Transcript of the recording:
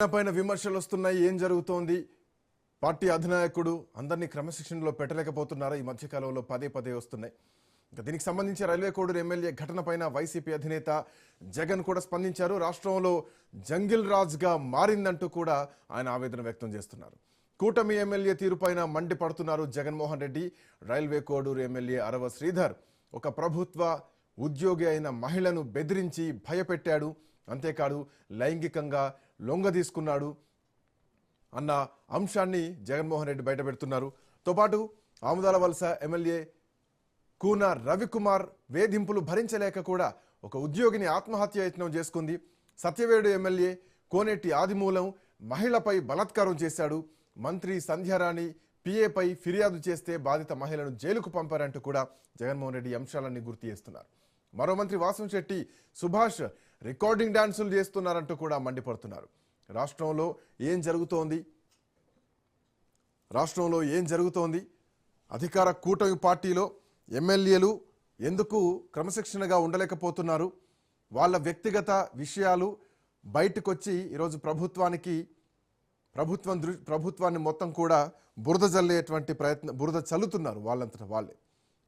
పైన విమర్శలు వస్తున్నాయి. ఏం జరుగుతోంది? పార్టీ అధినాయకుడు అందరినీ క్రమశిక్షణలో పెట్టలేకపోతున్నారా? ఈ మధ్యకాలంలో పదే పదే వస్తున్నాయి. ఇంకా దీనికి సంబంధించి రైల్వే కోడూరు ఎమ్మెల్యే ఘటన పైన వైసీపీ అధినేత జగన్ కూడా స్పందించారు. రాష్ట్రంలో జంగిల్ రాజ్గా మారిందంటూ కూడా ఆయన ఆవేదన వ్యక్తం చేస్తున్నారు. కూటమి ఎమ్మెల్యే తీరుపైన మండిపడుతున్నారు జగన్మోహన్ రెడ్డి. రైల్వే కోడూరు ఎమ్మెల్యే అరవ శ్రీధర్ ఒక ప్రభుత్వ ఉద్యోగి అయిన మహిళను బెదిరించి భయపెట్టాడు, అంతేకాదు లైంగికంగా లొంగ తీసుకున్నాడు అన్న అంశాన్ని జగన్మోహన్ రెడ్డి బయటపెడుతున్నారు. తోపాటు ఆముదాల వలస ఎమ్మెల్యే కూన రవికుమార్ వేధింపులు భరించలేక కూడా ఒక ఉద్యోగిని ఆత్మహత్య యత్నం చేసుకుంది. సత్యవేడు ఎమ్మెల్యే కోనేటి ఆదిమూలం మహిళపై బలాత్కారం చేశాడు. మంత్రి సంధ్యారాణి పిఏపై ఫిర్యాదు చేస్తే బాధిత మహిళను జైలుకు పంపారంటూ కూడా జగన్మోహన్ రెడ్డి అంశాలన్నీ గుర్తు చేస్తున్నారు. మరో మంత్రి వాసంశెట్టి సుభాష్ రికార్డింగ్ డాన్సులు చేస్తున్నారంటూ కూడా మండిపడుతున్నారు. రాష్ట్రంలో ఏం జరుగుతోంది? అధికార కూటమి పార్టీలో ఎమ్మెల్యేలు ఎందుకు క్రమశిక్షణగా ఉండలేకపోతున్నారు? వాళ్ళ వ్యక్తిగత విషయాలు బయటకొచ్చి ఈరోజు ప్రభుత్వాన్ని మొత్తం కూడా బురద చల్లుతున్నారు వాళ్ళంతటా వాళ్ళే.